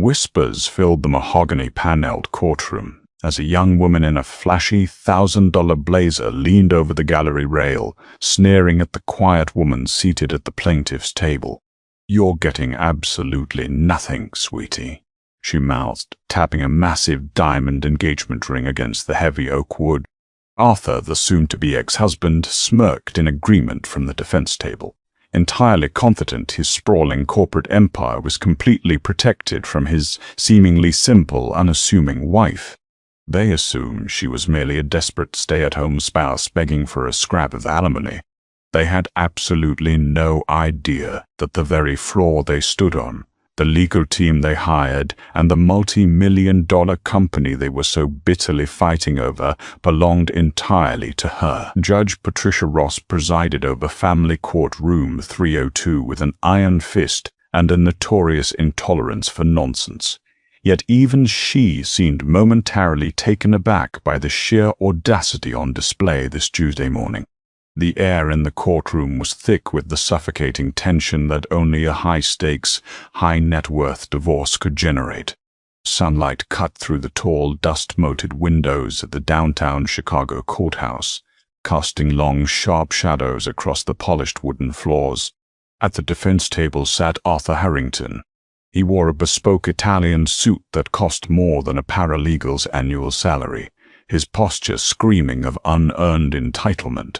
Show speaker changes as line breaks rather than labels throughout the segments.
Whispers filled the mahogany-paneled courtroom as a young woman in a flashy $1,000 blazer leaned over the gallery rail, sneering at the quiet woman seated at the plaintiff's table. "You're getting absolutely nothing, sweetie," she mouthed, tapping a massive diamond engagement ring against the heavy oak wood. Arthur, the soon-to-be ex-husband, smirked in agreement from the defense table, entirely confident his sprawling corporate empire was completely protected from his seemingly simple, unassuming wife. They assumed she was merely a desperate stay-at-home spouse begging for a scrap of alimony. They had absolutely no idea that the very floor they stood on, the legal team they hired, and the multi-million-dollar company they were so bitterly fighting over belonged entirely to her. Judge Patricia Ross presided over Family Court Room 302 with an iron fist and a notorious intolerance for nonsense. Yet even she seemed momentarily taken aback by the sheer audacity on display this Tuesday morning. The air in the courtroom was thick with the suffocating tension that only a high-stakes, high-net-worth divorce could generate. Sunlight cut through the tall, dust-moted windows at the downtown Chicago courthouse, casting long, sharp shadows across the polished wooden floors. At the defense table sat Arthur Harrington. He wore a bespoke Italian suit that cost more than a paralegal's annual salary, his posture screaming of unearned entitlement.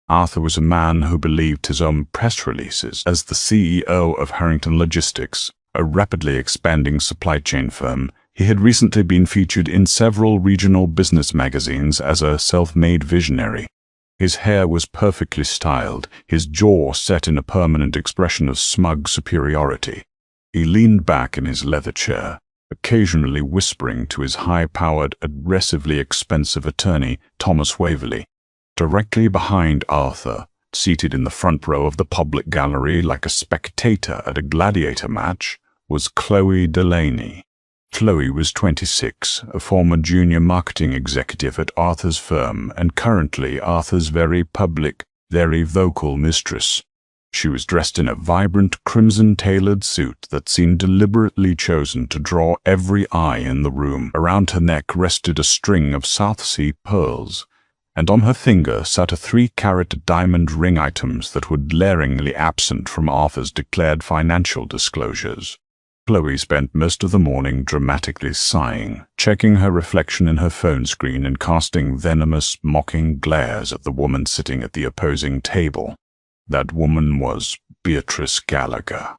Arthur was a man who believed his own press releases. As the CEO of Harrington Logistics, a rapidly expanding supply chain firm, he had recently been featured in several regional business magazines as a self-made visionary. His hair was perfectly styled, his jaw set in a permanent expression of smug superiority. He leaned back in his leather chair, occasionally whispering to his high-powered, aggressively expensive attorney, Thomas Waverley. Directly behind Arthur, seated in the front row of the public gallery like a spectator at a gladiator match, was Chloe Delaney. Chloe was 26, a former junior marketing executive at Arthur's firm and currently Arthur's very public, very vocal mistress. She was dressed in a vibrant crimson-tailored suit that seemed deliberately chosen to draw every eye in the room. Around her neck rested a string of South Sea pearls, and on her finger sat a 3-carat diamond ring, items that were glaringly absent from Arthur's declared financial disclosures. Chloe spent most of the morning dramatically sighing, checking her reflection in her phone screen and casting venomous, mocking glares at the woman sitting at the opposing table. That woman was Beatrice Gallagher.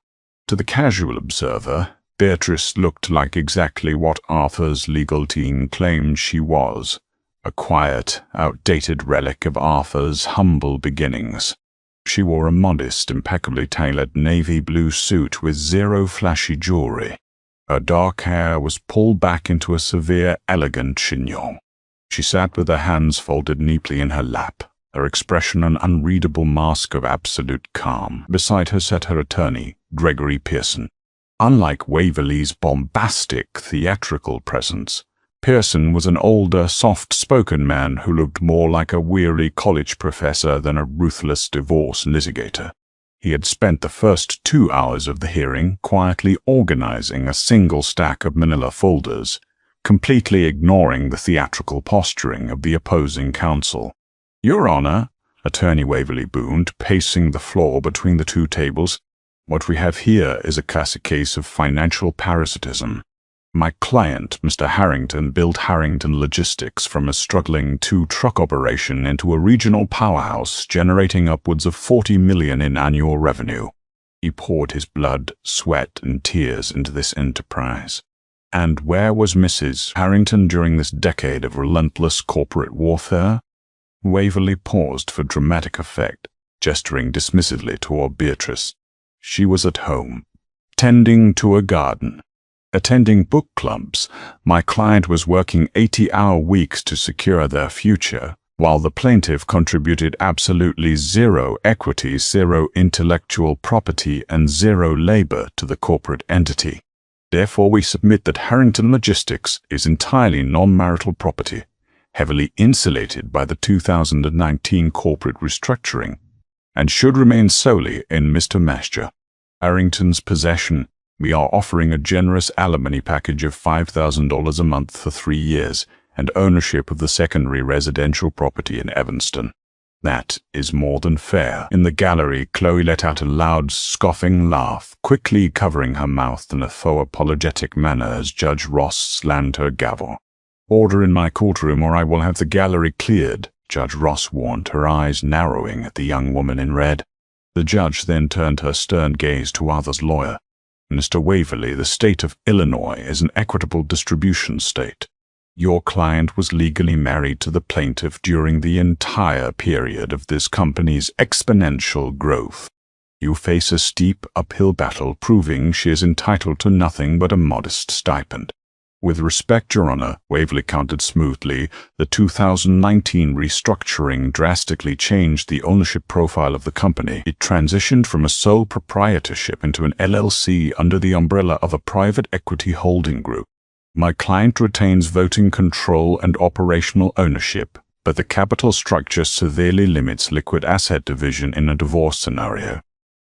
To the casual observer, Beatrice looked like exactly what Arthur's legal team claimed she was. A quiet, outdated relic of Arthur's humble beginnings. She wore a modest, impeccably tailored navy blue suit with zero flashy jewelry. Her dark hair was pulled back into a severe, elegant chignon. She sat with her hands folded neatly in her lap, her expression an unreadable mask of absolute calm. Beside her sat her attorney, Gregory Pearson. Unlike Waverley's bombastic, theatrical presence, Pearson was an older, soft-spoken man who looked more like a weary college professor than a ruthless divorce litigator. He had spent the first 2 hours of the hearing quietly organizing a single stack of manila folders, completely ignoring the theatrical posturing of the opposing counsel. "Your Honor," Attorney Waverley boomed, pacing the floor between the two tables, "what we have here is a classic case of financial parasitism. My client, Mr. Harrington, built Harrington Logistics from a struggling 2-truck operation into a regional powerhouse generating upwards of $40 million in annual revenue. He poured his blood, sweat, and tears into this enterprise. And where was Mrs. Harrington during this decade of relentless corporate warfare?" Waverley paused for dramatic effect, gesturing dismissively toward Beatrice. "She was at home, tending to a garden. Attending book clubs. My client was working 80-hour weeks to secure their future, while the plaintiff contributed absolutely zero equity, zero intellectual property, and zero labor to the corporate entity. Therefore, we submit that Harrington Logistics is entirely non-marital property, heavily insulated by the 2019 corporate restructuring, and should remain solely in Mr. Masher Harrington's possession We are offering a generous alimony package of $5,000 a month for 3 years and ownership of the secondary residential property in Evanston. That is more than fair." In the gallery, Chloe let out a loud, scoffing laugh, quickly covering her mouth in a faux apologetic manner as Judge Ross slammed her gavel. "Order in my courtroom or I will have the gallery cleared," Judge Ross warned, her eyes narrowing at the young woman in red. The judge then turned her stern gaze to Arthur's lawyer. "Mr. Waverly, the state of Illinois is an equitable distribution state. Your client was legally married to the plaintiff during the entire period of this company's exponential growth. You face a steep uphill battle proving she is entitled to nothing but a modest stipend. With respect, Your Honor," Waverly countered smoothly, "the 2019 restructuring drastically changed the ownership profile of the company. It transitioned from a sole proprietorship into an LLC under the umbrella of a private equity holding group. My client retains voting control and operational ownership, but the capital structure severely limits liquid asset division in a divorce scenario.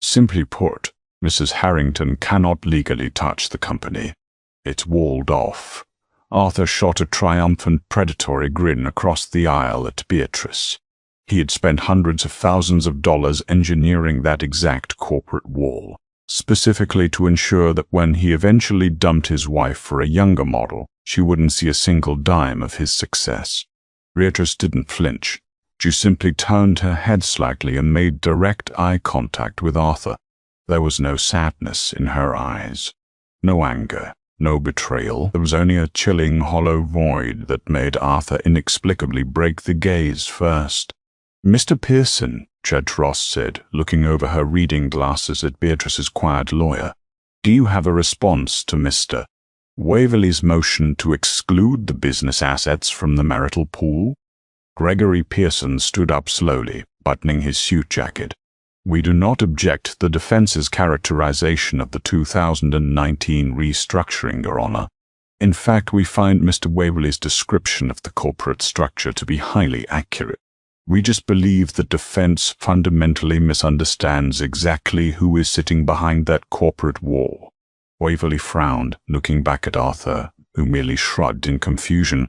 Simply put, Mrs. Harrington cannot legally touch the company. It's walled off." Arthur shot a triumphant predatory grin across the aisle at Beatrice. He had spent hundreds of thousands of dollars engineering that exact corporate wall, specifically to ensure that when he eventually dumped his wife for a younger model, she wouldn't see a single dime of his success. Beatrice didn't flinch. She simply turned her head slightly and made direct eye contact with Arthur. There was no sadness in her eyes, no anger, no betrayal. There was only a chilling, hollow void that made Arthur inexplicably break the gaze first. "Mr. Pearson," Judge Ross said, looking over her reading glasses at Beatrice's quiet lawyer, "do you have a response to Mr. Waverly's motion to exclude the business assets from the marital pool?" Gregory Pearson stood up slowly, buttoning his suit jacket. "We do not object to the defense's characterization of the 2019 restructuring, Your Honor. In fact, we find Mr. Waverly's description of the corporate structure to be highly accurate. We just believe the defense fundamentally misunderstands exactly who is sitting behind that corporate wall." Waverly frowned, looking back at Arthur, who merely shrugged in confusion.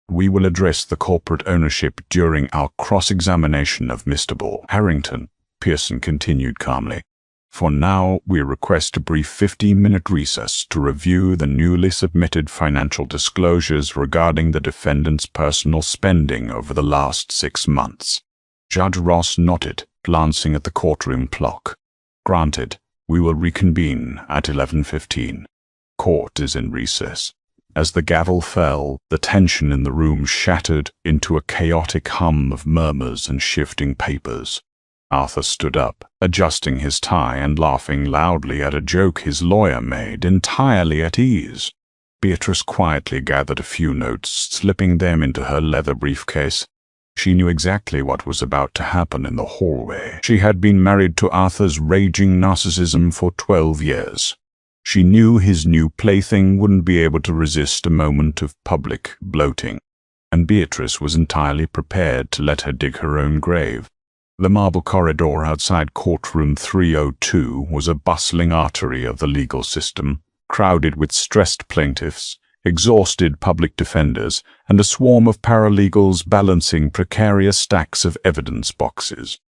"We will address the corporate ownership during our cross-examination of Mr. Ball Harrington," Pearson continued calmly. "For now, we request a brief 15-minute recess to review the newly submitted financial disclosures regarding the defendant's personal spending over the last 6 months. Judge Ross nodded, glancing at the courtroom clock. "Granted, we will reconvene at 11:15. Court is in recess." As the gavel fell, the tension in the room shattered into a chaotic hum of murmurs and shifting papers. Arthur stood up, adjusting his tie and laughing loudly at a joke his lawyer made, entirely at ease. Beatrice quietly gathered a few notes, slipping them into her leather briefcase. She knew exactly what was about to happen in the hallway. She had been married to Arthur's raging narcissism for 12 years. She knew his new plaything wouldn't be able to resist a moment of public bloating, and Beatrice was entirely prepared to let her dig her own grave. The marble corridor outside courtroom 302 was a bustling artery of the legal system, crowded with stressed plaintiffs, exhausted public defenders, and a swarm of paralegals balancing precarious stacks of evidence boxes.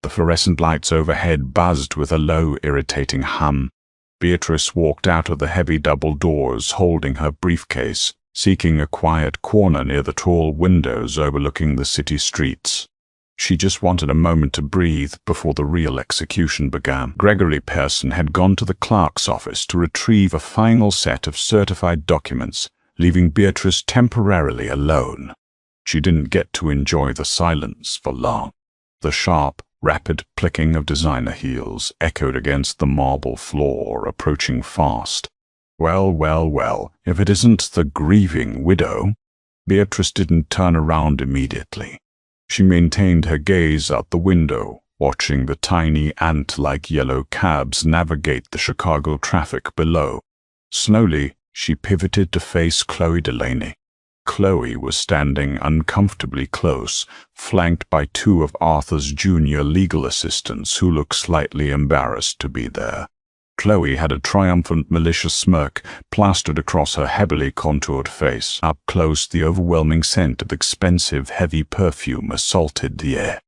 The fluorescent lights overhead buzzed with a low, irritating hum. Beatrice walked out of the heavy double doors, holding her briefcase, seeking a quiet corner near the tall windows overlooking the city streets. She just wanted a moment to breathe before the real execution began. Gregory Pearson had gone to the clerk's office to retrieve a final set of certified documents, leaving Beatrice temporarily alone. She didn't get to enjoy the silence for long. The sharp, rapid clicking of designer heels echoed against the marble floor, approaching fast. Well, if it isn't the grieving widow. Beatrice didn't turn around immediately. She maintained her gaze out the window, watching the tiny ant-like yellow cabs navigate the Chicago traffic below. Slowly, she pivoted to face Chloe Delaney. Chloe was standing uncomfortably close, flanked by 2 of Arthur's junior legal assistants who looked slightly embarrassed to be there. Chloe had a triumphant, malicious smirk plastered across her heavily contoured face. Up close, the overwhelming scent of expensive, heavy perfume assaulted the air.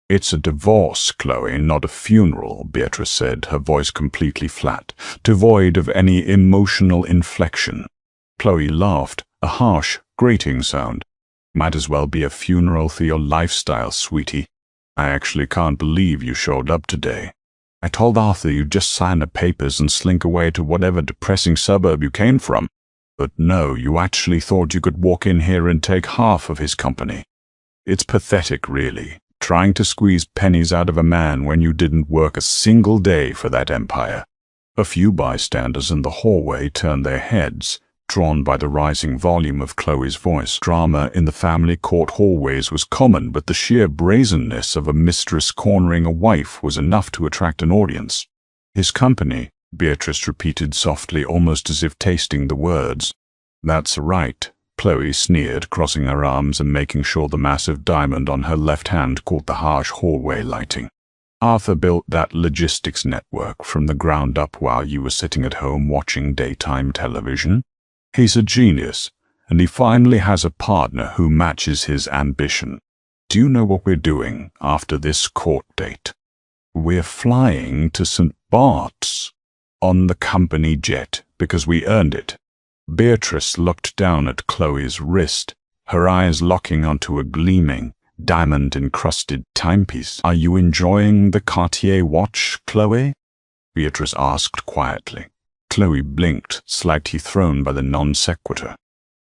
"It's a divorce, Chloe, not a funeral," Beatrice said, her voice completely flat, devoid of any emotional inflection. Chloe laughed, a harsh, grating sound. "Might as well be a funeral for your lifestyle, sweetie. I actually can't believe you showed up today. I told Arthur you'd just sign the papers and slink away to whatever depressing suburb you came from. But no, you actually thought you could walk in here and take half of his company. It's pathetic, really, trying to squeeze pennies out of a man when you didn't work a single day for that empire." A few bystanders in the hallway turned their heads, drawn by the rising volume of Chloe's voice. Drama in the family court hallways was common, but the sheer brazenness of a mistress cornering a wife was enough to attract an audience. "His company," Beatrice repeated softly, almost as if tasting the words. "That's right," Chloe sneered, crossing her arms and making sure the massive diamond on her left hand caught the harsh hallway lighting. "Arthur built that logistics network from the ground up while you were sitting at home watching daytime television. He's a genius, and he finally has a partner who matches his ambition. Do you know what we're doing after this court date? We're flying to St. Bart's on the company jet because we earned it." Beatrice looked down at Chloe's wrist, her eyes locking onto a gleaming, diamond-encrusted timepiece. "Are you enjoying the Cartier watch, Chloe?" Beatrice asked quietly. Chloe blinked, slightly thrown by the non sequitur.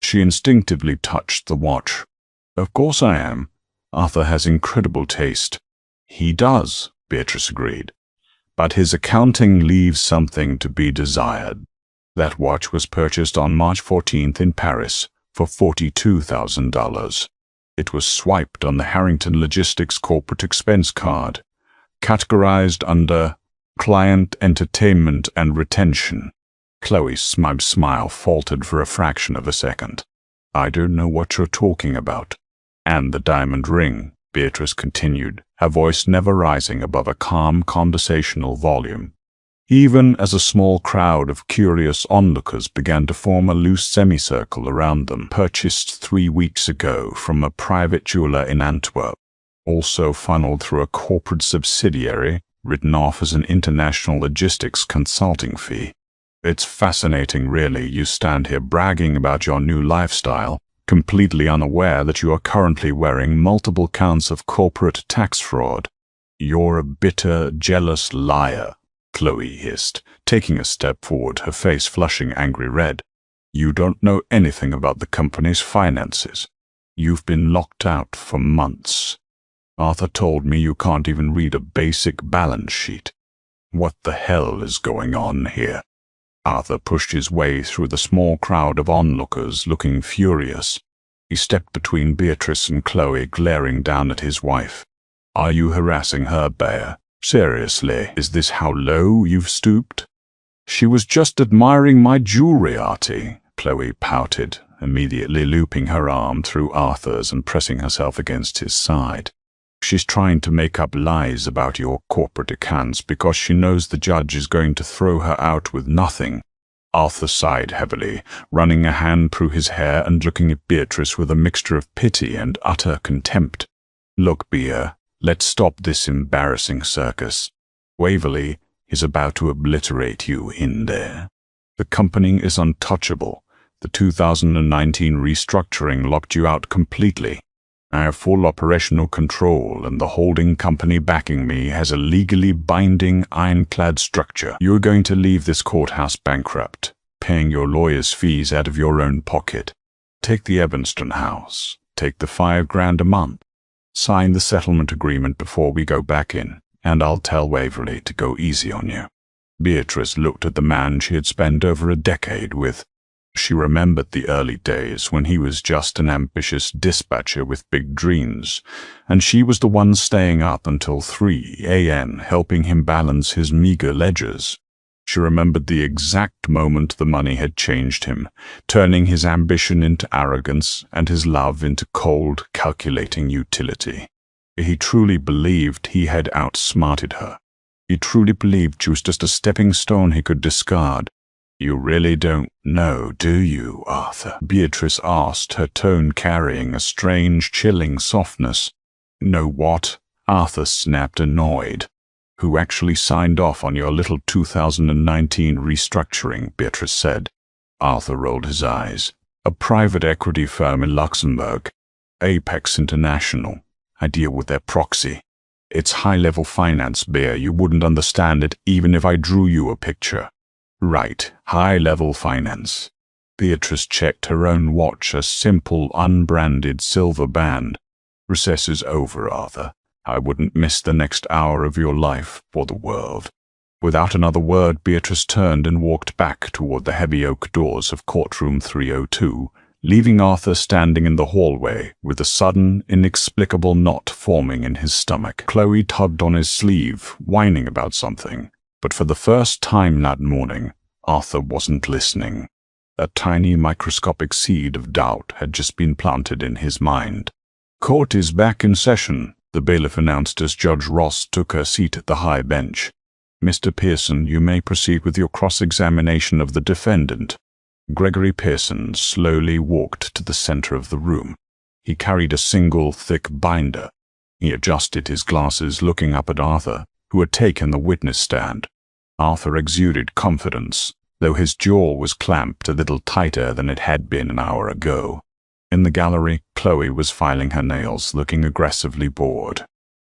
She instinctively touched the watch. "Of course I am. Arthur has incredible taste." "He does," Beatrice agreed. "But his accounting leaves something to be desired." That watch was purchased on March 14th in Paris for $42,000. It was swiped on the Harrington Logistics corporate expense card, categorized under client entertainment and retention. Chloe's smug smile faltered for a fraction of a second. "I don't know what you're talking about." "And the diamond ring," Beatrice continued, her voice never rising above a calm conversational volume. Even as a small crowd of curious onlookers began to form a loose semicircle around them, "purchased 3 weeks ago from a private jeweler in Antwerp, also funneled through a corporate subsidiary, written off as an international logistics consulting fee. It's fascinating, really. You stand here bragging about your new lifestyle, completely unaware that you are currently wearing multiple counts of corporate tax fraud. You're a bitter, jealous liar," Chloe hissed, taking a step forward, her face flushing angry red. "You don't know anything about the company's finances. You've been locked out for months. Arthur told me you can't even read a basic balance sheet. What the hell is going on here?" Arthur pushed his way through the small crowd of onlookers, looking furious. He stepped between Beatrice and Chloe, glaring down at his wife. "Are you harassing her, Bear? Seriously, is this how low you've stooped?" "She was just admiring my jewelry, Artie," Chloe pouted, immediately looping her arm through Arthur's and pressing herself against his side. "She's trying to make up lies about your corporate accounts because she knows the judge is going to throw her out with nothing." Arthur sighed heavily, running a hand through his hair and looking at Beatrice with a mixture of pity and utter contempt. "Look, Bea, let's stop this embarrassing circus. Waverly is about to obliterate you in there. The company is untouchable. The 2019 restructuring locked you out completely. I have full operational control, and the holding company backing me has a legally binding, ironclad structure. You're going to leave this courthouse bankrupt, paying your lawyer's fees out of your own pocket. Take the Evanston house. Take the $5,000 a month. Sign the settlement agreement before we go back in, and I'll tell Waverly to go easy on you." Beatrice looked at the man she had spent over a decade with. She remembered the early days when he was just an ambitious dispatcher with big dreams, and she was the one staying up until 3 a.m. helping him balance his meager ledgers. She remembered the exact moment the money had changed him, turning his ambition into arrogance and his love into cold, calculating utility. He truly believed he had outsmarted her. He truly believed she was just a stepping stone he could discard. "You really don't know, do you, Arthur?" Beatrice asked, her tone carrying a strange, chilling softness. "Know what?" Arthur snapped, annoyed. "Who actually signed off on your little 2019 restructuring?" Beatrice said. Arthur rolled his eyes. "A private equity firm in Luxembourg. Apex International. I deal with their proxy. It's high-level finance, Bear. You wouldn't understand it even if I drew you a picture." "Right, high-level finance." Beatrice checked her own watch, a simple, unbranded silver band. "Recess is over, Arthur. I wouldn't miss the next hour of your life for the world." Without another word, Beatrice turned and walked back toward the heavy oak doors of courtroom 302, leaving Arthur standing in the hallway with a sudden, inexplicable knot forming in his stomach. Chloe tugged on his sleeve, whining about something, but for the first time that morning, Arthur wasn't listening. A tiny microscopic seed of doubt had just been planted in his mind. "Court is back in session," the bailiff announced as Judge Ross took her seat at the high bench. "Mr. Pearson, you may proceed with your cross-examination of the defendant." Gregory Pearson slowly walked to the center of the room. He carried a single, thick binder. He adjusted his glasses, looking up at Arthur, who had taken the witness stand. Arthur exuded confidence, though his jaw was clamped a little tighter than it had been an hour ago. In the gallery, Chloe was filing her nails, looking aggressively bored.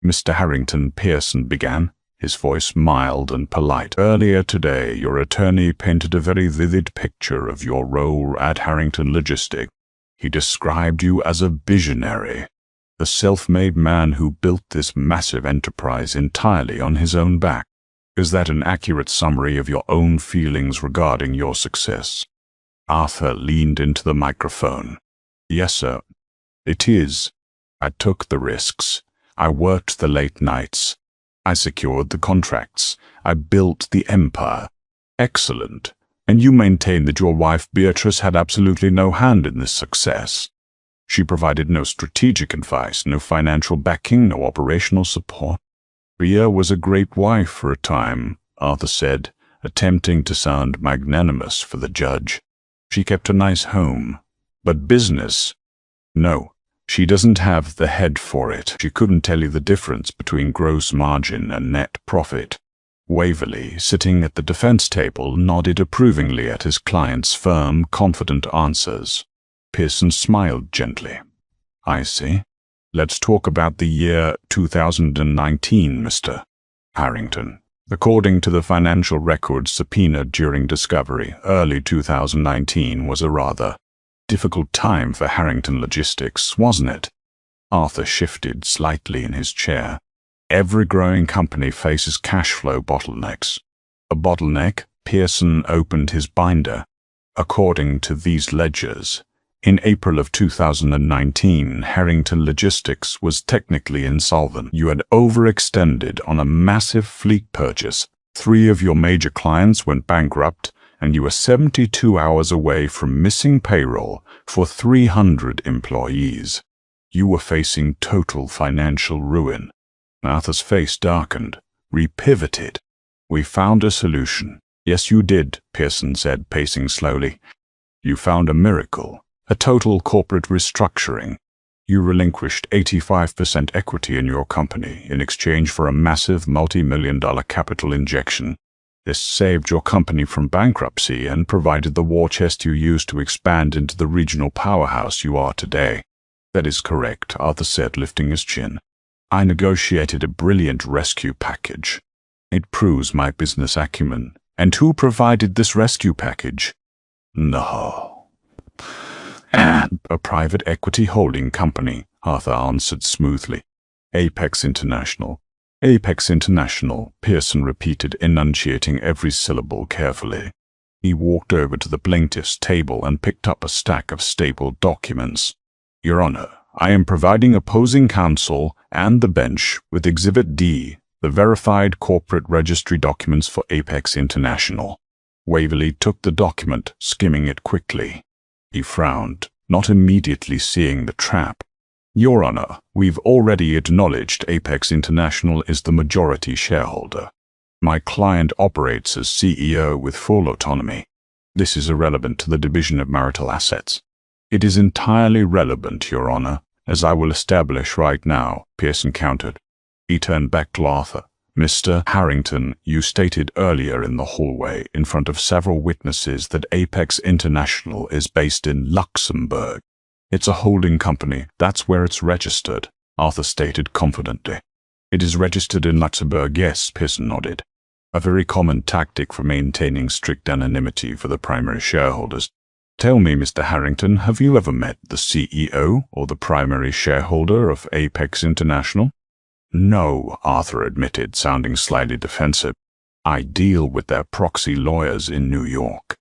"Mr. Harrington," Pearson began, his voice mild and polite. "Earlier today, your attorney painted a very vivid picture of your role at Harrington Logistics. He described you as a visionary, the self-made man who built this massive enterprise entirely on his own back. Is that an accurate summary of your own feelings regarding your success?" Arthur leaned into the microphone. "Yes, sir. It is. I took the risks. I worked the late nights. I secured the contracts. I built the empire." "Excellent. And you maintain that your wife Beatrice had absolutely no hand in this success?" "She provided no strategic advice, no financial backing, no operational support." "Bea was a great wife for a time," Arthur said, attempting to sound magnanimous for the judge. "She kept a nice home. But business? No. She doesn't have the head for it. She couldn't tell you the difference between gross margin and net profit." Waverley, sitting at the defense table, nodded approvingly at his client's firm, confident answers. Pearson smiled gently. "I see. Let's talk about the year 2019, Mr. Harrington. According to the financial records subpoenaed during discovery, early 2019 was a rather difficult time for Harrington Logistics, wasn't it?" Arthur shifted slightly in his chair. "Every growing company faces cash flow bottlenecks." "A bottleneck?" Pearson opened his binder. "According to these ledgers, in April of 2019, Harrington Logistics was technically insolvent. You had overextended on a massive fleet purchase. 3 of your major clients went bankrupt, and you were 72 hours away from missing payroll for 300 employees. You were facing total financial ruin." Arthur's face darkened, repivoted. "We found a solution." "Yes, you did," Pearson said, pacing slowly. "You found a miracle, a total corporate restructuring. You relinquished 85% equity in your company in exchange for a massive multi-million-dollar capital injection. This saved your company from bankruptcy and provided the war chest you used to expand into the regional powerhouse you are today." "That is correct," Arthur said, lifting his chin. "I negotiated a brilliant rescue package. It proves my business acumen." "And who provided this rescue package?" "No. A private equity holding company," Arthur answered smoothly. "Apex International." "Apex International," Pearson repeated, enunciating every syllable carefully. He walked over to the plaintiff's table and picked up a stack of stapled documents. "Your Honor, I am providing opposing counsel and the bench with Exhibit D, the verified corporate registry documents for Apex International." Waverley took the document, skimming it quickly. He frowned, not immediately seeing the trap. "Your Honor, we've already acknowledged Apex International is the majority shareholder. My client operates as CEO with full autonomy. This is irrelevant to the division of marital assets. It is entirely relevant, Your Honor, as I will establish right now, Pearson countered. He turned back to Arthur. Mr. Harrington, you stated earlier in the hallway in front of several witnesses that Apex International is based in Luxembourg. It's a holding company. That's where it's registered, Arthur stated confidently. It is registered in Luxembourg, yes, Pearson nodded. A very common tactic for maintaining strict anonymity for the primary shareholders. Tell me, Mr. Harrington, have you ever met the CEO or the primary shareholder of Apex International? No, Arthur admitted, sounding slightly defensive. I deal with their proxy lawyers in New York.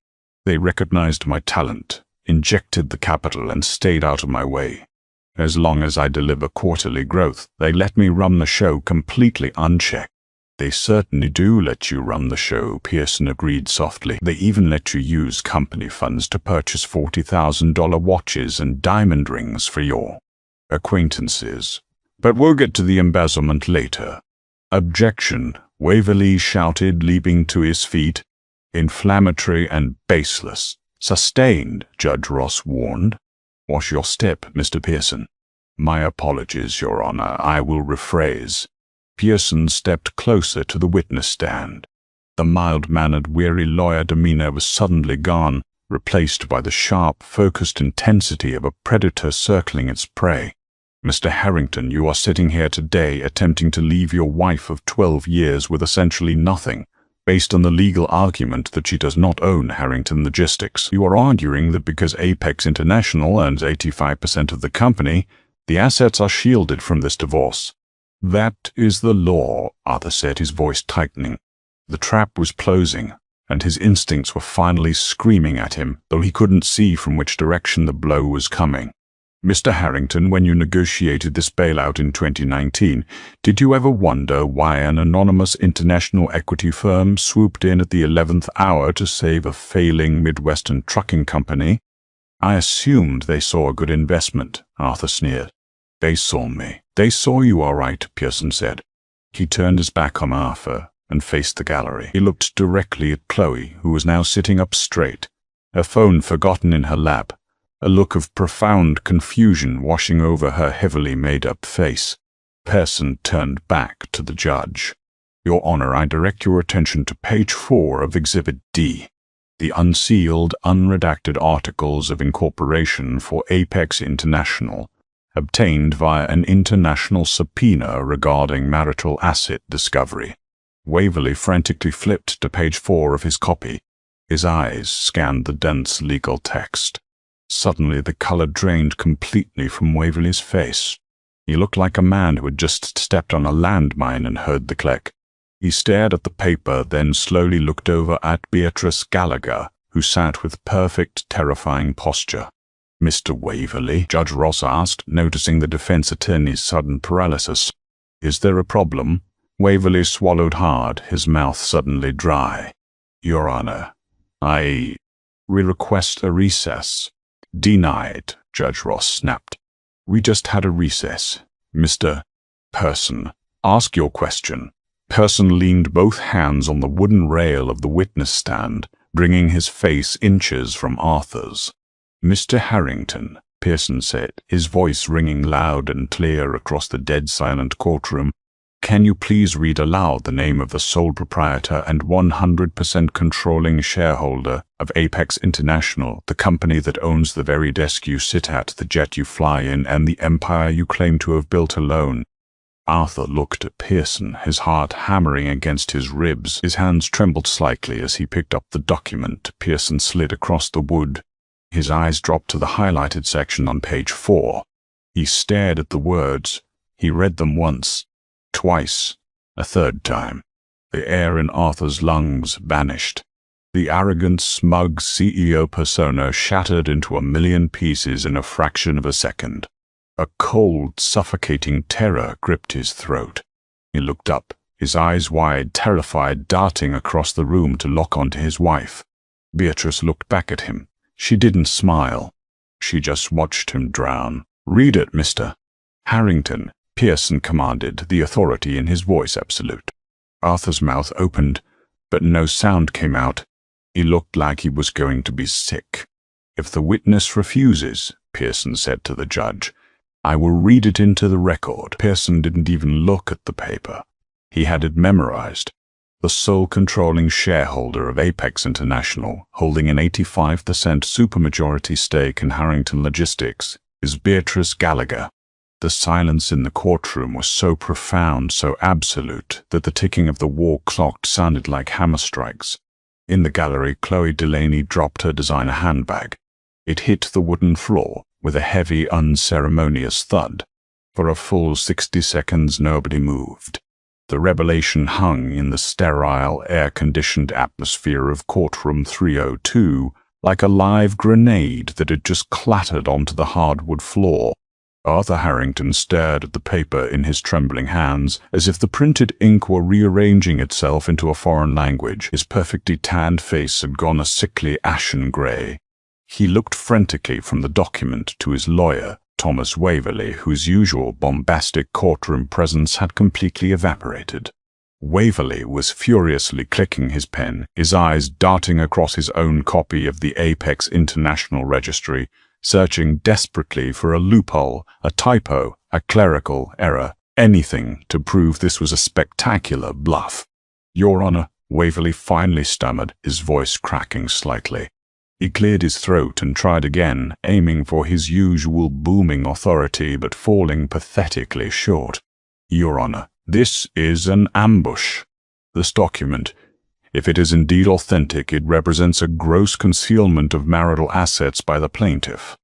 They recognized my talent, injected the capital, and stayed out of my way. As long as I deliver quarterly growth, they let me run the show completely unchecked. They certainly do let you run the show, Pearson agreed softly. They even let you use company funds to purchase $40,000 watches and diamond rings for your acquaintances. But we'll get to the embezzlement later. Objection, Waverley shouted, leaping to his feet. Inflammatory and baseless. Sustained, Judge Ross warned. Watch your step, Mr. Pearson. My apologies, Your Honor. I will rephrase. Pearson stepped closer to the witness stand. The mild-mannered, weary lawyer demeanor was suddenly gone, replaced by the sharp, focused intensity of a predator circling its prey. Mr. Harrington, you are sitting here today attempting to leave your wife of 12 years with essentially nothing, based on the legal argument that she does not own Harrington Logistics. You are arguing that because Apex International owns 85% of the company, the assets are shielded from this divorce. That is the law, Arthur said, his voice tightening. The trap was closing, and his instincts were finally screaming at him, though he couldn't see from which direction the blow was coming. Mr. Harrington, when you negotiated this bailout in 2019, did you ever wonder why an anonymous international equity firm swooped in at the 11th hour to save a failing Midwestern trucking company? I assumed they saw a good investment, Arthur sneered. They saw me. They saw you all right, Pearson said. He turned his back on Arthur and faced the gallery. He looked directly at Chloe, who was now sitting up straight, her phone forgotten in her lap, a look of profound confusion washing over her heavily made-up face. Pearson turned back to the judge. Your Honor, I direct your attention to page 4 of Exhibit D, the unsealed, unredacted articles of incorporation for Apex International, obtained via an international subpoena regarding marital asset discovery. Waverley frantically flipped to page 4 of his copy. His eyes scanned the dense legal text. Suddenly the color drained completely from Waverley's face. He looked like a man who had just stepped on a landmine and heard the click. He stared at the paper, then slowly looked over at Beatrice Gallagher, who sat with perfect, terrifying posture. Mr. Waverley, Judge Ross asked, noticing the defense attorney's sudden paralysis. Is there a problem? Waverley swallowed hard, his mouth suddenly dry. Your Honor, we request a recess. Denied, Judge Ross snapped. We just had a recess. Mr. Pearson, ask your question. Pearson leaned both hands on the wooden rail of the witness stand, bringing his face inches from Arthur's. Mr. Harrington, Pearson said, his voice ringing loud and clear across the dead-silent courtroom, can you please read aloud the name of the sole proprietor and 100% controlling shareholder of Apex International, the company that owns the very desk you sit at, the jet you fly in, and the empire you claim to have built alone? Arthur looked at Pearson, his heart hammering against his ribs. His hands trembled slightly as he picked up the document Pearson slid across the wood. His eyes dropped to the highlighted section on page 4. He stared at the words. He read them once, twice, a third time. The air in Arthur's lungs vanished. The arrogant, smug CEO persona shattered into a million pieces in a fraction of a second. A cold, suffocating terror gripped his throat. He looked up, his eyes wide, terrified, darting across the room to lock onto his wife. Beatrice looked back at him. She didn't smile. She just watched him drown. Read it, Mr. Harrington, Pearson commanded, the authority in his voice absolute. Arthur's mouth opened, but no sound came out. He looked like he was going to be sick. "If the witness refuses," Pearson said to the judge, "I will read it into the record." Pearson didn't even look at the paper. He had it memorized. The sole controlling shareholder of Apex International, holding an 85% supermajority stake in Harrington Logistics, is Beatrice Gallagher. The silence in the courtroom was so profound, so absolute, that the ticking of the wall clock sounded like hammer strikes. In the gallery, Chloe Delaney dropped her designer handbag. It hit the wooden floor with a heavy, unceremonious thud. For a full 60 seconds, nobody moved. The revelation hung in the sterile, air-conditioned atmosphere of courtroom 302 like a live grenade that had just clattered onto the hardwood floor. Arthur Harrington stared at the paper in his trembling hands, as if the printed ink were rearranging itself into a foreign language. His perfectly tanned face had gone a sickly ashen gray. He looked frantically from the document to his lawyer, Thomas Waverley, whose usual bombastic courtroom presence had completely evaporated. Waverley was furiously clicking his pen, his eyes darting across his own copy of the Apex International Registry, searching desperately for a loophole, a typo, a clerical error, anything to prove this was a spectacular bluff. "Your Honor," Waverley finally stammered, his voice cracking slightly. He cleared his throat and tried again, aiming for his usual booming authority but falling pathetically short. "Your Honor, this is an ambush. This document, if it is indeed authentic, it represents a gross concealment of marital assets by the plaintiff.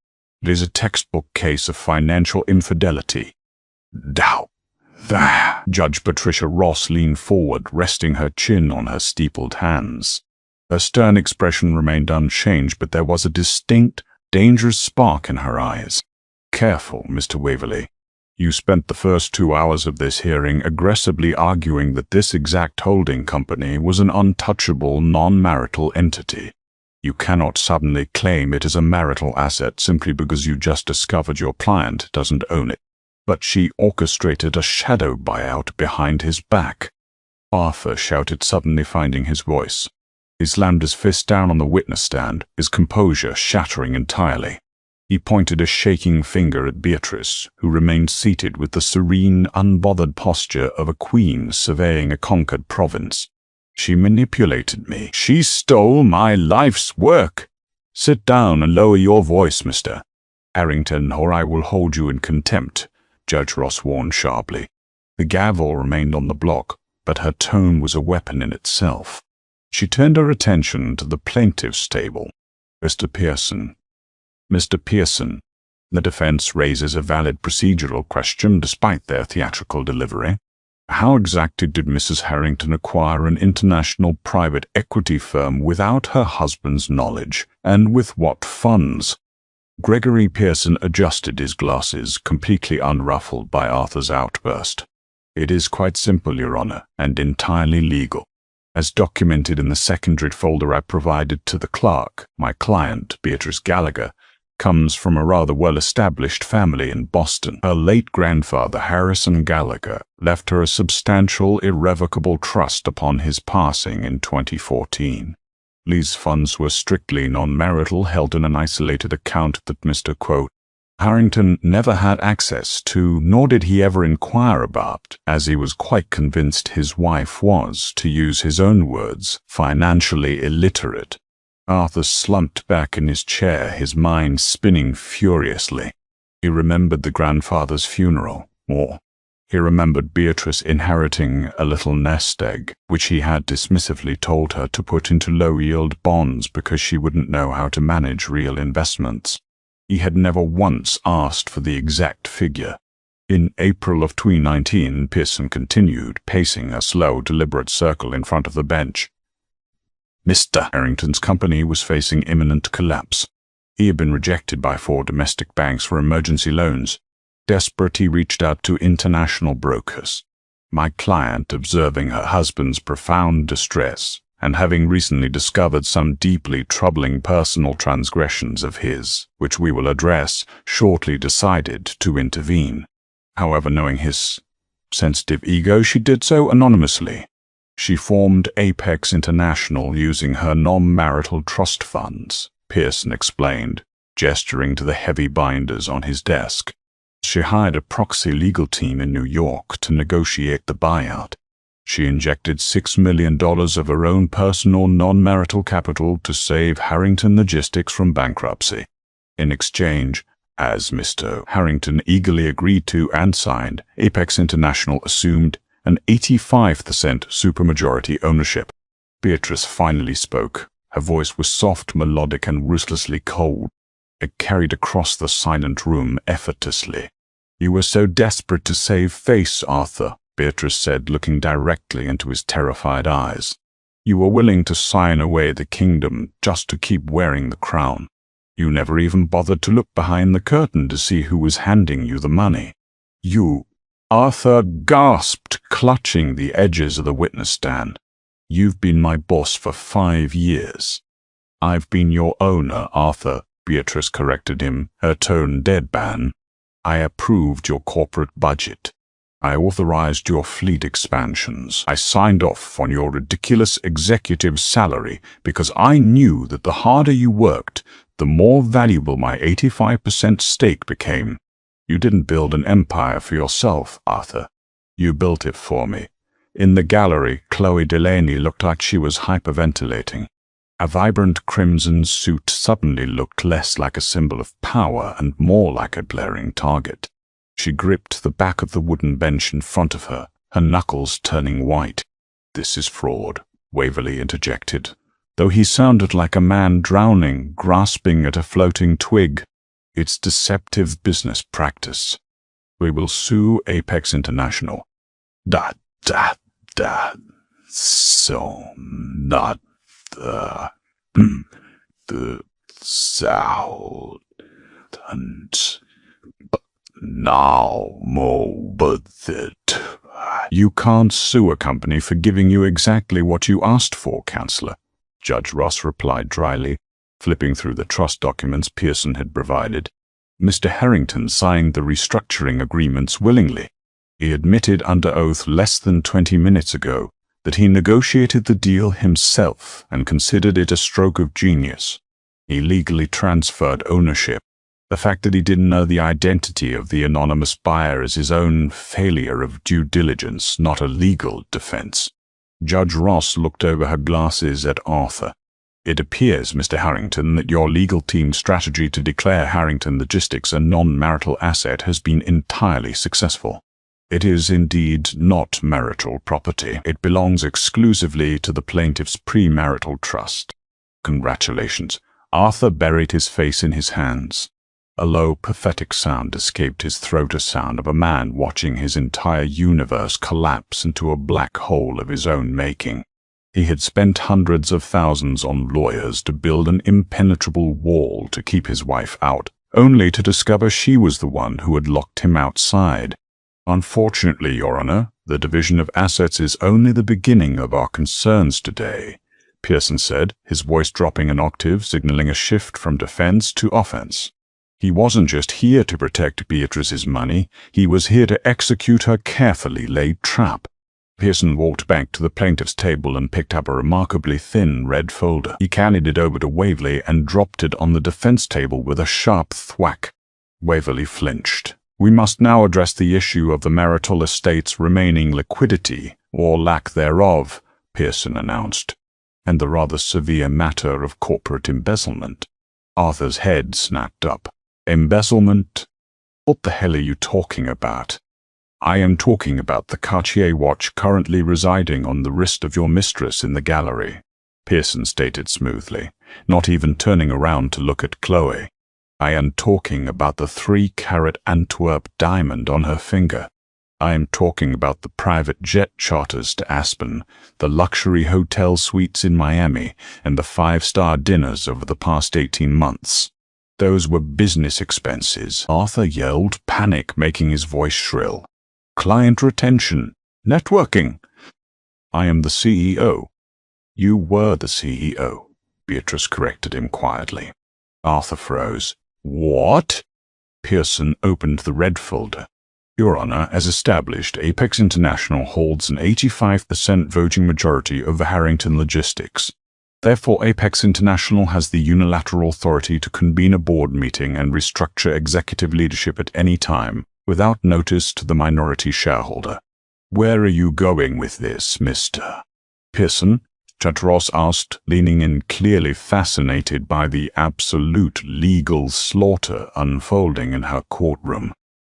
It is a textbook case of financial infidelity." There. Judge Patricia Ross leaned forward, resting her chin on her steepled hands. Her stern expression remained unchanged, but there was a distinct, dangerous spark in her eyes. "Careful, Mr. Waverley. You spent the first 2 hours of this hearing aggressively arguing that this exact holding company was an untouchable, non-marital entity. You cannot suddenly claim it is a marital asset simply because you just discovered your client doesn't own it. But she orchestrated a shadow buyout behind his back." Arthur shouted, suddenly finding his voice. He slammed his fist down on the witness stand, his composure shattering entirely. He pointed a shaking finger at Beatrice, who remained seated with the serene, unbothered posture of a queen surveying a conquered province. "She manipulated me. She stole my life's work. Sit down and lower your voice, Mr. Harrington, or I will hold you in contempt," Judge Ross warned sharply. The gavel remained on the block, but her tone was a weapon in itself. She turned her attention to the plaintiff's table. "Mr. Pearson. Mr. Pearson, the defense raises a valid procedural question despite their theatrical delivery. How exactly did Mrs. Harrington acquire an international private equity firm without her husband's knowledge, and with what funds?" Gregory Pearson adjusted his glasses, completely unruffled by Arthur's outburst. "It is quite simple, Your Honor, and entirely legal. As documented in the secondary folder I provided to the clerk, my client, Beatrice Gallagher, comes from a rather well-established family in Boston. Her late grandfather, Harrison Gallagher, left her a substantial, irrevocable trust upon his passing in 2014. These funds were strictly non-marital, held in an isolated account that Mr. quote, Harrington never had access to, nor did he ever inquire about, as he was quite convinced his wife was, to use his own words, financially illiterate. Arthur slumped back in his chair, his mind spinning furiously. He remembered the grandfather's funeral, or he remembered Beatrice inheriting a little nest egg, which he had dismissively told her to put into low-yield bonds because she wouldn't know how to manage real investments. He had never once asked for the exact figure. In April of 2019, Pearson continued, pacing a slow, deliberate circle in front of the bench. Mr. Harrington's company was facing imminent collapse. He had been rejected by 4 domestic banks for emergency loans. Desperate, he reached out to international brokers. My client, observing her husband's profound distress, and having recently discovered some deeply troubling personal transgressions of his, which we will address, shortly decided to intervene. However, knowing his sensitive ego, she did so anonymously. She formed Apex International using her non-marital trust funds, Pearson explained, gesturing to the heavy binders on his desk. She hired a proxy legal team in New York to negotiate the buyout. She injected $6 million of her own personal non-marital capital to save Harrington Logistics from bankruptcy. In exchange, as Mr. Harrington eagerly agreed to and signed, Apex International assumed an 85% supermajority ownership. Beatrice finally spoke. Her voice was soft, melodic, and ruthlessly cold. It carried across the silent room effortlessly. "You were so desperate to save face, Arthur," Beatrice said, looking directly into his terrified eyes. "You were willing to sign away the kingdom just to keep wearing the crown. You never even bothered to look behind the curtain to see who was handing you the money. You—" Arthur gasped, clutching the edges of the witness stand. "You've been my boss for 5 years. I've been your owner, Arthur," Beatrice corrected him, her tone deadpan. "I approved your corporate budget. I authorized your fleet expansions. I signed off on your ridiculous executive salary because I knew that the harder you worked, the more valuable my 85% stake became. You didn't build an empire for yourself, Arthur. You built it for me." In the gallery, Chloe Delaney looked like she was hyperventilating. A vibrant crimson suit suddenly looked less like a symbol of power and more like a glaring target. She gripped the back of the wooden bench in front of her, her knuckles turning white. "This is fraud," Waverly interjected, though he sounded like a man drowning, grasping at a floating twig. "It's deceptive business practice. We will sue Apex International." So not the South, and now more but that. "You can't sue a company for giving you exactly what you asked for, Counselor," Judge Ross replied dryly, flipping through the trust documents Pearson had provided. "Mr. Harrington signed the restructuring agreements willingly. He admitted under oath less than 20 minutes ago that he negotiated the deal himself and considered it a stroke of genius. He legally transferred ownership. The fact that he didn't know the identity of the anonymous buyer is his own failure of due diligence, not a legal defense." Judge Ross looked over her glasses at Arthur. "It appears, Mr. Harrington, that your legal team's strategy to declare Harrington Logistics a non-marital asset has been entirely successful. It is indeed not marital property. It belongs exclusively to the plaintiff's premarital trust." "Congratulations." Arthur buried his face in his hands. A low, pathetic sound escaped his throat, a sound of a man watching his entire universe collapse into a black hole of his own making. He had spent hundreds of thousands on lawyers to build an impenetrable wall to keep his wife out, only to discover she was the one who had locked him outside. "Unfortunately, Your Honor, the division of assets is only the beginning of our concerns today," Pearson said, his voice dropping an octave, signaling a shift from defense to offense. "He wasn't just here to protect Beatrice's money, he was here to execute her carefully laid trap." Pearson walked back to the plaintiff's table and picked up a remarkably thin red folder. He carried it over to Waverly and dropped it on the defense table with a sharp thwack. Waverly flinched. "We must now address the issue of the marital estate's remaining liquidity, or lack thereof," Pearson announced, "and the rather severe matter of corporate embezzlement." Arthur's head snapped up. "Embezzlement? What the hell are you talking about?" "I am talking about the Cartier watch currently residing on the wrist of your mistress in the gallery," Pearson stated smoothly, not even turning around to look at Chloe. "I am talking about the 3-carat Antwerp diamond on her finger. I am talking about the private jet charters to Aspen, the luxury hotel suites in Miami, and the 5-star dinners over the past 18 months. Those were business expenses," Arthur yelled, panic making his voice shrill. "Client retention, networking. I am the CEO." "You were the CEO," Beatrice corrected him quietly. Arthur froze. "What?" Pearson opened the red folder. Your Honor, as established, Apex International holds an 85% voting majority over Harrington Logistics. Therefore, Apex International has the unilateral authority to convene a board meeting and restructure executive leadership at any time, without notice to the minority shareholder. Where are you going with this, Mr. Pearson? Judge Ross asked, leaning in, clearly fascinated by the absolute legal slaughter unfolding in her courtroom.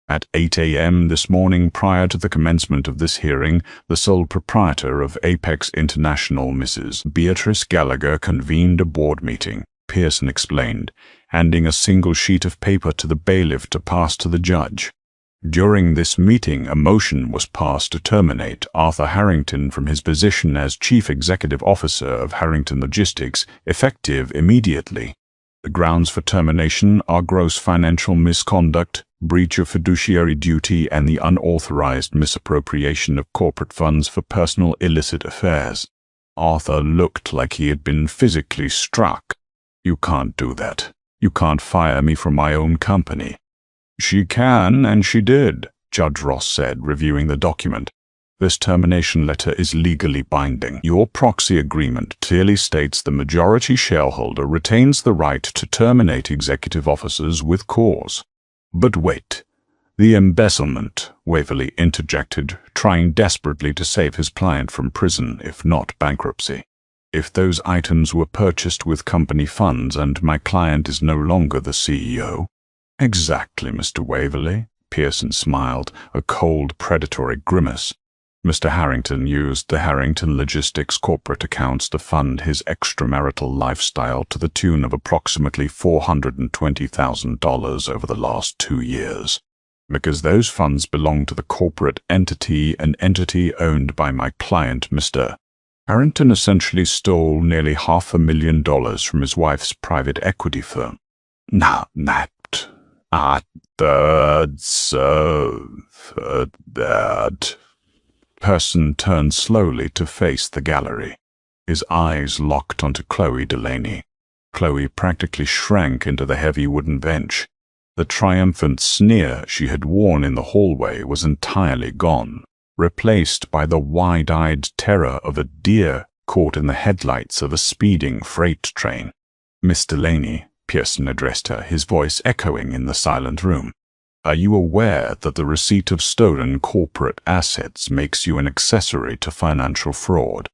At 8 a.m. this morning, prior to the commencement of this hearing, the sole proprietor of Apex International, Mrs. Beatrice Gallagher, convened a board meeting, Pearson explained, handing a single sheet of paper to the bailiff to pass to the judge. During this meeting, a motion was passed to terminate Arthur Harrington from his position as Chief Executive Officer of Harrington Logistics, effective immediately. The grounds for termination are gross financial misconduct, breach of fiduciary duty, and the unauthorized misappropriation of corporate funds for personal illicit affairs. Arthur looked like he had been physically struck. You can't do that. You can't fire me from my own company. She can, and she did, Judge Ross said, reviewing the document. This termination letter is legally binding. Your proxy agreement clearly states the majority shareholder retains the right to terminate executive officers with cause. But wait. The embezzlement, Waverley interjected, trying desperately to save his client from prison, if not bankruptcy. If those items were purchased with company funds and my client is no longer the CEO. Exactly, Mr. Waverley, Pearson smiled, a cold, predatory grimace. Mr. Harrington used the Harrington Logistics corporate accounts to fund his extramarital lifestyle to the tune of approximately $420,000 over the last 2 years. Because those funds belong to the corporate entity, an entity owned by my client, Mr. Harrington essentially stole nearly $500,000 from his wife's private equity firm. Now, that Person turned slowly to face the gallery. His eyes locked onto Chloe Delaney. Chloe practically shrank into the heavy wooden bench. The triumphant sneer she had worn in the hallway was entirely gone, replaced by the wide-eyed terror of a deer caught in the headlights of a speeding freight train. Miss Delaney, Pearson addressed her, his voice echoing in the silent room. Are you aware that the receipt of stolen corporate assets makes you an accessory to financial fraud?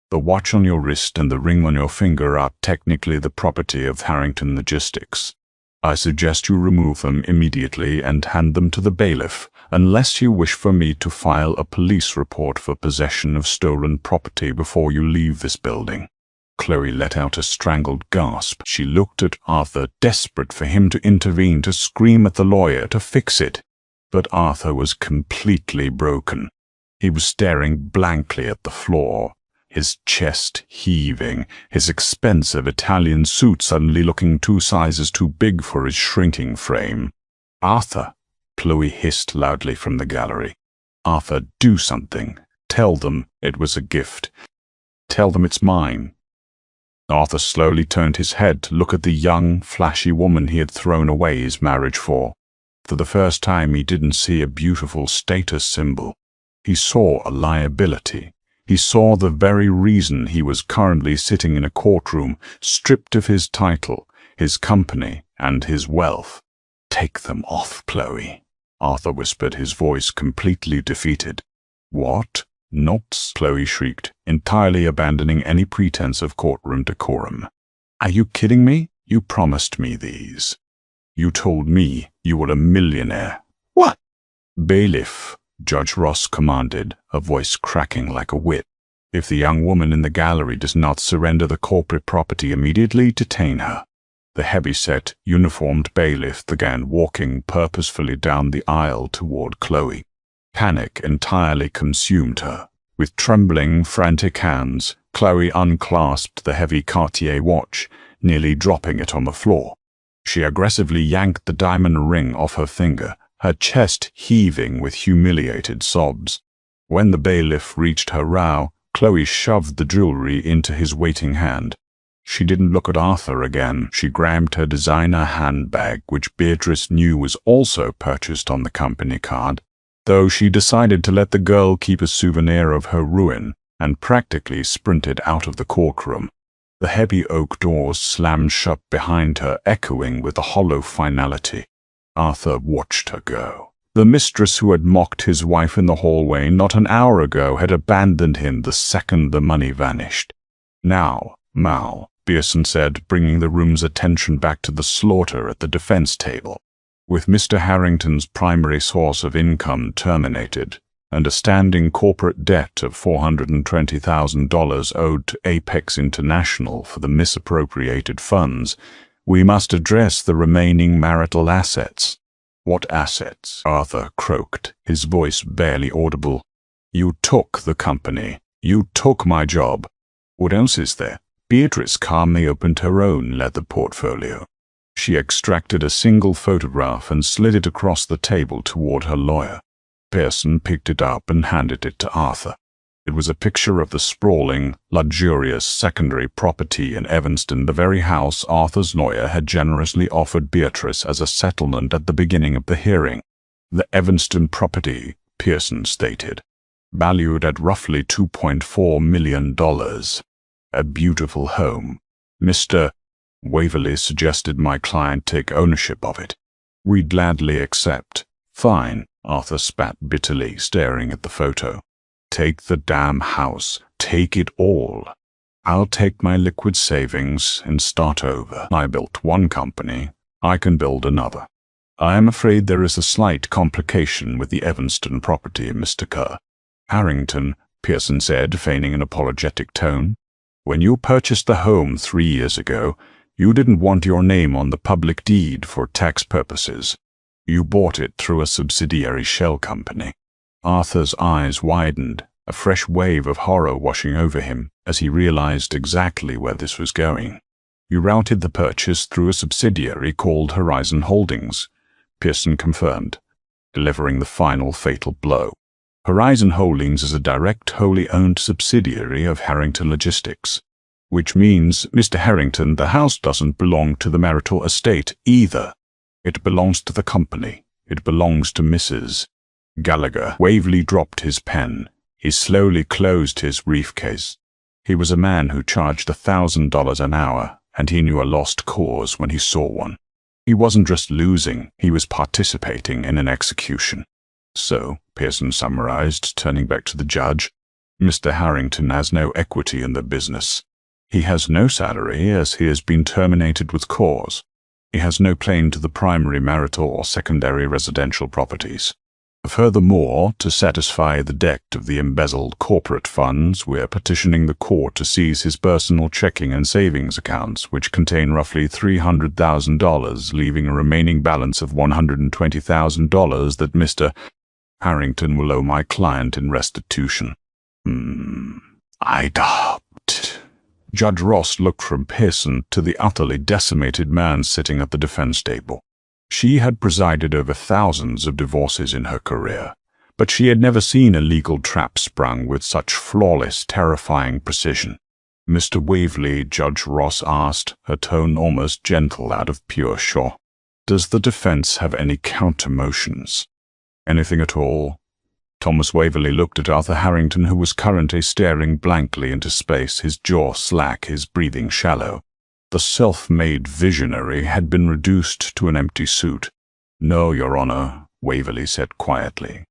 The watch on your wrist and the ring on your finger are technically the property of Harrington Logistics. I suggest you remove them immediately and hand them to the bailiff, unless you wish for me to file a police report for possession of stolen property before you leave this building. Chloe let out a strangled gasp. She looked at Arthur, desperate for him to intervene, to scream at the lawyer, to fix it. But Arthur was completely broken. He was staring blankly at the floor, his chest heaving, his expensive Italian suit suddenly looking 2 sizes too big for his shrinking frame. Arthur, Chloe hissed loudly from the gallery. Arthur, do something. Tell them it was a gift. Tell them it's mine. Arthur slowly turned his head to look at the young, flashy woman he had thrown away his marriage for. For the first time, he didn't see a beautiful status symbol. He saw a liability. He saw the very reason he was currently sitting in a courtroom, stripped of his title, his company, and his wealth. Take them off, Chloe, Arthur whispered, his voice completely defeated. What? Not, Chloe shrieked, entirely abandoning any pretense of courtroom decorum. Are you kidding me? You promised me these. You told me you were a millionaire. What? Bailiff, Judge Ross commanded, a voice cracking like a whip. If the young woman in the gallery does not surrender the corporate property immediately, detain her. The heavy-set, uniformed bailiff began walking purposefully down the aisle toward Chloe. Panic entirely consumed her. With trembling, frantic hands, Chloe unclasped the heavy Cartier watch, nearly dropping it on the floor. She aggressively yanked the diamond ring off her finger, her chest heaving with humiliated sobs. When the bailiff reached her row, Chloe shoved the jewelry into his waiting hand. She didn't look at Arthur again. She grabbed her designer handbag, which Beatrice knew was also purchased on the company card. though she decided to let the girl keep a souvenir of her ruin and practically sprinted out of the courtroom. The heavy oak doors slammed shut behind her, echoing with a hollow finality. Arthur watched her go. The mistress who had mocked his wife in the hallway not an hour ago had abandoned him the second the money vanished. "Now, Mal," Pearson said, bringing the room's attention back to the slaughter at the defense table. With Mr. Harrington's primary source of income terminated, and a standing corporate debt of $420,000 owed to Apex International for the misappropriated funds, we must address the remaining marital assets. "What assets?" Arthur croaked, his voice barely audible. "You took the company. You took my job. What else is there?" Beatrice calmly opened her own leather portfolio. She extracted a single photograph and slid it across the table toward her lawyer. Pearson picked it up and handed it to Arthur. It was a picture of the sprawling, luxurious secondary property in Evanston, the very house Arthur's lawyer had generously offered Beatrice as a settlement at the beginning of the hearing. The Evanston property, Pearson stated, valued at roughly $2.4 million. A beautiful home. Mr. Waverly suggested my client take ownership of it. "We'd gladly accept." "Fine," Arthur spat bitterly, staring at the photo. "Take the damn house. Take it all. I'll take my liquid savings and start over. I built one company. I can build another." "I am afraid there is a slight complication with the Evanston property, Mr. Kerr." "Harrington," Pearson said, feigning an apologetic tone, "when you purchased the home 3 years ago, you didn't want your name on the public deed for tax purposes. You bought it through a subsidiary shell company." Arthur's eyes widened, a fresh wave of horror washing over him as he realized exactly where this was going. "You routed the purchase through a subsidiary called Horizon Holdings," Pearson confirmed, delivering the final fatal blow. Horizon Holdings is a direct, wholly owned subsidiary of Harrington Logistics. "Which means, Mr. Harrington, the house doesn't belong to the marital estate either. It belongs to the company. It belongs to Mrs. Gallagher." Waverly dropped his pen. He slowly closed his briefcase. He was a man who charged $1,000 an hour, and he knew a lost cause when he saw one. He wasn't just losing, he was participating in an execution. "So," Pearson summarized, turning back to the judge, "Mr. Harrington has no equity in the business. He has no salary, as he has been terminated with cause. He has no claim to the primary marital or secondary residential properties. Furthermore, to satisfy the debt of the embezzled corporate funds, we're petitioning the court to seize his personal checking and savings accounts, which contain roughly $300,000, leaving a remaining balance of $120,000 that Mr. Harrington will owe my client in restitution." "I doubt." Judge Ross looked from Pearson to the utterly decimated man sitting at the defense table. She had presided over thousands of divorces in her career, but she had never seen a legal trap sprung with such flawless, terrifying precision. "Mr. Waverly," Judge Ross asked, her tone almost gentle out of pure shock, "does the defense have any counter-motions?" "Anything at all?" Thomas Waverly looked at Arthur Harrington, who was currently staring blankly into space, his jaw slack, his breathing shallow. The self-made visionary had been reduced to an empty suit. "No, Your Honor," Waverly said quietly.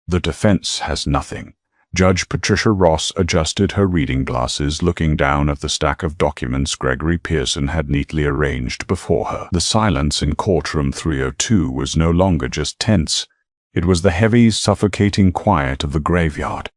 "The defense has nothing." Judge Patricia Ross adjusted her reading glasses, looking down at the stack of documents Gregory Pearson had neatly arranged before her. The silence in courtroom 302 was no longer just tense. It was the heavy, suffocating quiet of the graveyard.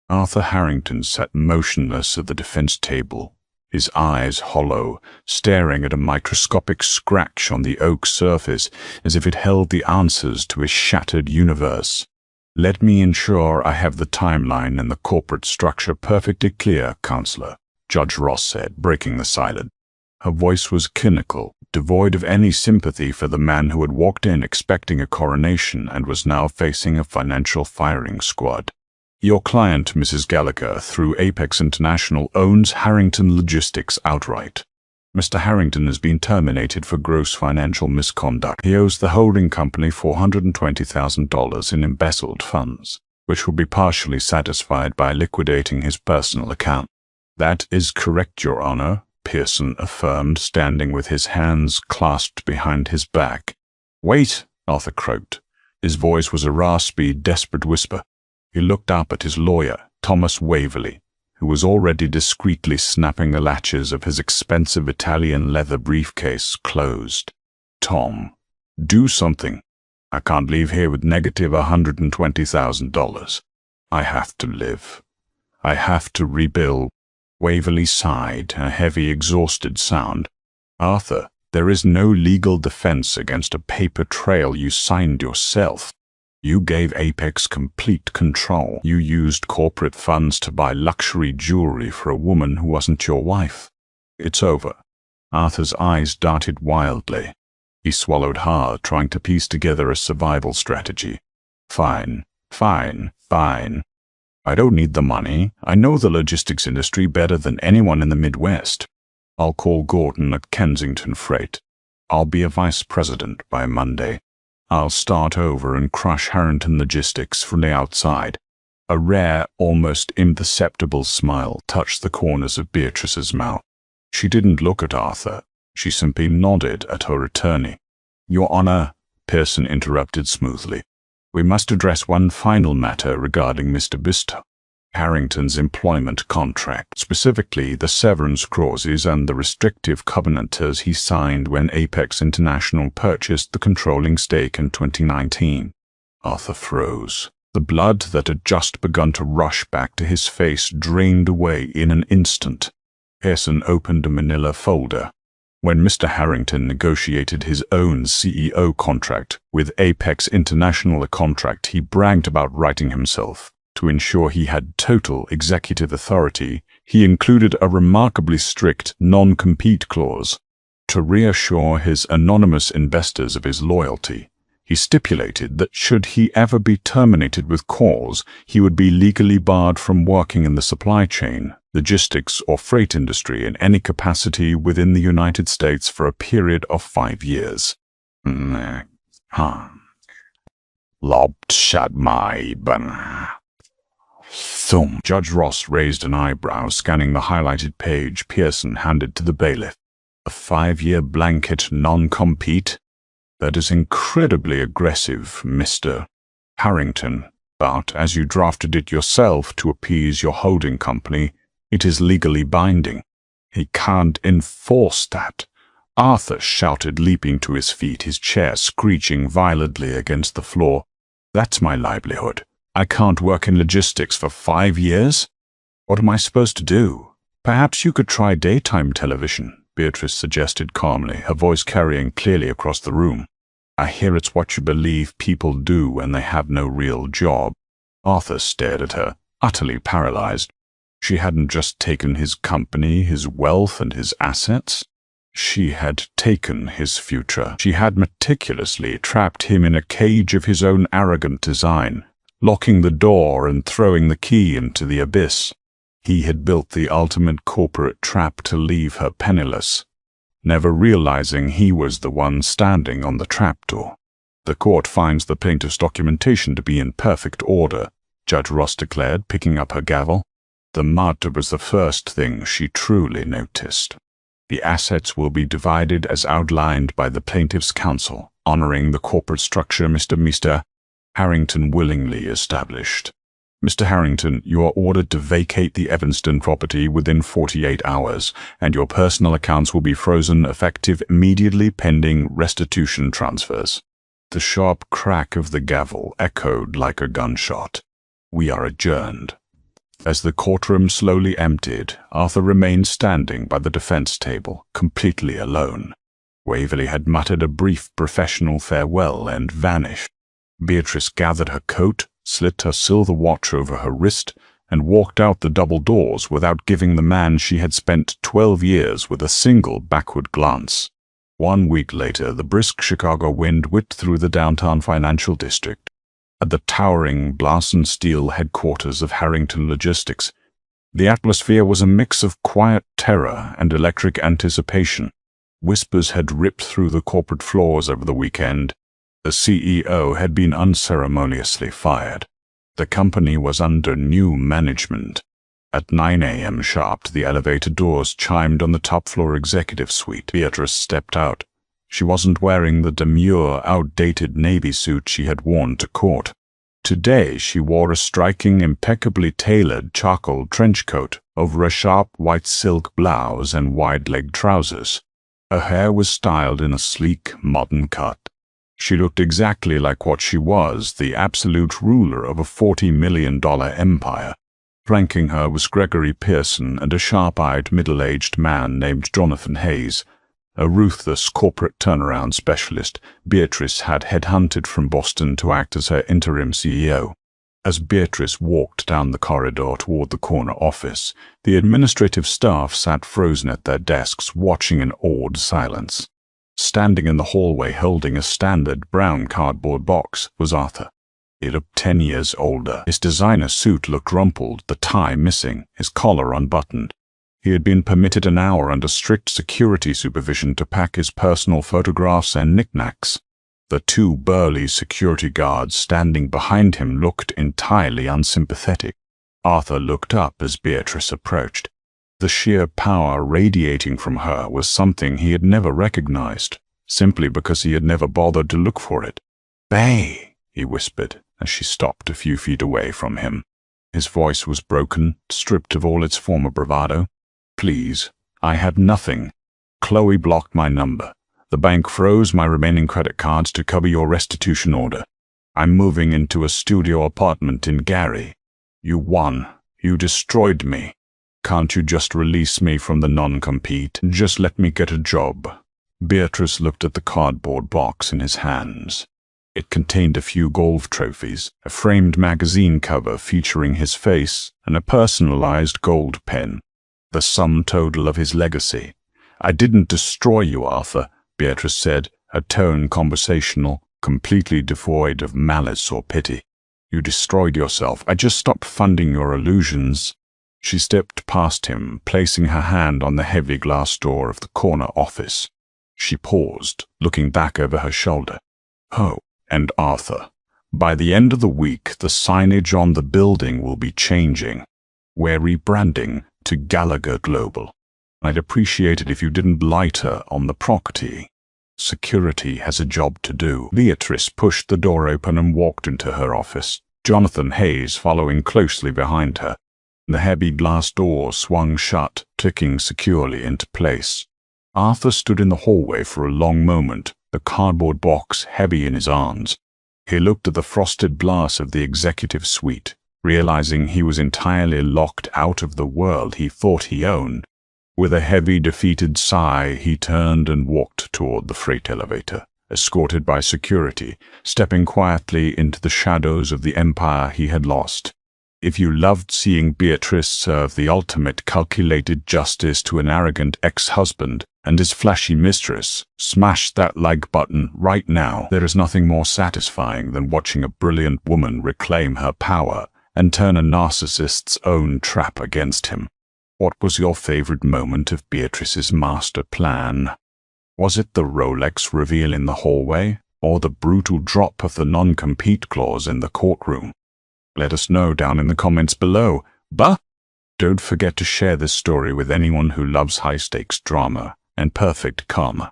Arthur Harrington sat motionless at the defense table, his eyes hollow, staring at a microscopic scratch on the oak surface as if it held the answers to his shattered universe. "Let me ensure I have the timeline and the corporate structure perfectly clear, Counselor," Judge Ross said, breaking the silence. Her voice was clinical, devoid of any sympathy for the man who had walked in expecting a coronation and was now facing a financial firing squad. "Your client, Mrs. Gallagher, through Apex International, owns Harrington Logistics outright. Mr. Harrington has been terminated for gross financial misconduct. He owes the holding company $420,000 in embezzled funds, which will be partially satisfied by liquidating his personal account. That is correct, Your Honor, Pearson affirmed, standing with his hands clasped behind his back. Wait, Arthur croaked. His voice was a raspy, desperate whisper. He looked up at his lawyer, Thomas Waverley, who was already discreetly snapping the latches of his expensive Italian leather briefcase closed. Tom, do something. I can't leave here with negative $120,000. I have to live. I have to rebuild. Waverley sighed, a heavy, exhausted sound. Arthur, there is no legal defense against a paper trail you signed yourself. You gave Apex complete control. You used corporate funds to buy luxury jewelry for a woman who wasn't your wife. It's over. Arthur's eyes darted wildly. He swallowed hard, trying to piece together a survival strategy. Fine, fine, fine. I don't need the money. I know the logistics industry better than anyone in the Midwest. I'll call Gordon at Kensington Freight. I'll be a vice president by Monday. I'll start over and crush Harrington Logistics from the outside. A rare, almost imperceptible smile touched the corners of Beatrice's mouth. She didn't look at Arthur. She simply nodded at her attorney. Your Honor, Pearson interrupted smoothly. We must address one final matter regarding Mr. Bister. Harrington's employment contract, specifically the severance clauses and the restrictive covenanters he signed when Apex International purchased the controlling stake in 2019. Arthur froze. The blood that had just begun to rush back to his face drained away in an instant. Pearson opened a manila folder. When Mr. Harrington negotiated his own CEO contract with Apex International, a contract he bragged about writing himself, to ensure he had total executive authority, he included a remarkably strict non-compete clause. To reassure his anonymous investors of his loyalty, he stipulated that should he ever be terminated with cause, he would be legally barred from working in the supply chain, logistics, or freight industry in any capacity within the United States for a period of 5 years. Lobbed shut my thumb. Judge Ross raised an eyebrow, scanning the highlighted page Pearson handed to the bailiff. A 5-year blanket non-compete? That is incredibly aggressive, Mr. Harrington, but as you drafted it yourself to appease your holding company, it is legally binding. He can't enforce that. Arthur shouted, leaping to his feet, his chair screeching violently against the floor. That's my livelihood. I can't work in logistics for 5 years? What am I supposed to do? Perhaps you could try daytime television, Beatrice suggested calmly, her voice carrying clearly across the room. I hear it's what you believe people do when they have no real job. Arthur stared at her, utterly paralyzed. She hadn't just taken his company, his wealth, and his assets. She had taken his future. She had meticulously trapped him in a cage of his own arrogant design, locking the door and throwing the key into the abyss. He had built the ultimate corporate trap to leave her penniless, never realizing he was the one standing on the trapdoor. The court finds the plaintiff's documentation to be in perfect order, Judge Ross declared, picking up her gavel. The murder was the first thing she truly noticed. The assets will be divided as outlined by the plaintiff's counsel, honoring the corporate structure Mr. Harrington willingly established. Mr. Harrington, you are ordered to vacate the Evanston property within 48 hours, and your personal accounts will be frozen effective immediately pending restitution transfers. The sharp crack of the gavel echoed like a gunshot. We are adjourned. As the courtroom slowly emptied, Arthur remained standing by the defense table, completely alone. Waverley had muttered a brief professional farewell and vanished. Beatrice gathered her coat, slipped her silver watch over her wrist, and walked out the double doors without giving the man she had spent 12 years with a single backward glance. 1 week later, the brisk Chicago wind whipped through the downtown financial district. At the towering Blast & Steel headquarters of Harrington Logistics, The atmosphere was a mix of quiet terror and electric anticipation. Whispers had ripped through the corporate floors over the weekend. The CEO had been unceremoniously fired. The company was under new management. At 9 a.m. sharp, the elevator doors chimed on the top-floor executive suite. Beatrice stepped out. She wasn't wearing the demure, outdated navy suit she had worn to court. Today, she wore a striking, impeccably tailored charcoal trench coat over a sharp white silk blouse and wide-legged trousers. Her hair was styled in a sleek, modern cut. She looked exactly like what she was, the absolute ruler of a $40 million empire. Flanking her was Gregory Pearson and a sharp-eyed, middle-aged man named Jonathan Hayes, a ruthless corporate turnaround specialist Beatrice had headhunted from Boston to act as her interim CEO. As Beatrice walked down the corridor toward the corner office, the administrative staff sat frozen at their desks, watching in awed silence. Standing in the hallway holding a standard brown cardboard box was Arthur. He looked 10 years older. His designer suit looked rumpled, the tie missing, his collar unbuttoned. He had been permitted an hour under strict security supervision to pack his personal photographs and knickknacks. The two burly security guards standing behind him looked entirely unsympathetic. Arthur looked up as Beatrice approached. The sheer power radiating from her was something he had never recognized, simply because he had never bothered to look for it. "Bay," he whispered as she stopped a few feet away from him. His voice was broken, stripped of all its former bravado. "Please, I had nothing. Chloe blocked my number. The bank froze my remaining credit cards to cover your restitution order. I'm moving into a studio apartment in Gary. You won. You destroyed me. Can't you just release me from the non-compete? Just let me get a job." Beatrice looked at the cardboard box in his hands. It contained a few golf trophies, a framed magazine cover featuring his face, and a personalized gold pen. The sum total of his legacy. "I didn't destroy you, Arthur," Beatrice said, her tone conversational, completely devoid of malice or pity. "You destroyed yourself. I just stopped funding your illusions." She stepped past him, placing her hand on the heavy glass door of the corner office. She paused, looking back over her shoulder. "Oh, and Arthur, by the end of the week, the signage on the building will be changing. We're rebranding to Gallagher Global. I'd appreciate it if you didn't lighter on the property. Security has a job to do." Beatrice pushed the door open and walked into her office, Jonathan Hayes following closely behind her. The heavy glass door swung shut, clicking securely into place. Arthur stood in the hallway for a long moment, the cardboard box heavy in his arms. He looked at the frosted glass of the executive suite, realizing he was entirely locked out of the world he thought he owned. With a heavy, defeated sigh, he turned and walked toward the freight elevator, escorted by security, stepping quietly into the shadows of the empire he had lost. If you loved seeing Beatrice serve the ultimate calculated justice to an arrogant ex-husband and his flashy mistress, smash that like button right now. There is nothing more satisfying than watching a brilliant woman reclaim her power and turn a narcissist's own trap against him. What was your favorite moment of Beatrice's master plan? Was it the Rolex reveal in the hallway, or the brutal drop of the non-compete clause in the courtroom? Let us know down in the comments below. But don't forget to share this story with anyone who loves high-stakes drama and perfect karma.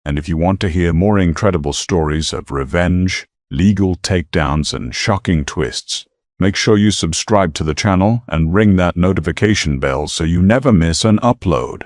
And if you want to hear more incredible stories of revenge, legal takedowns, and shocking twists, make sure you subscribe to the channel and ring that notification bell so you never miss an upload.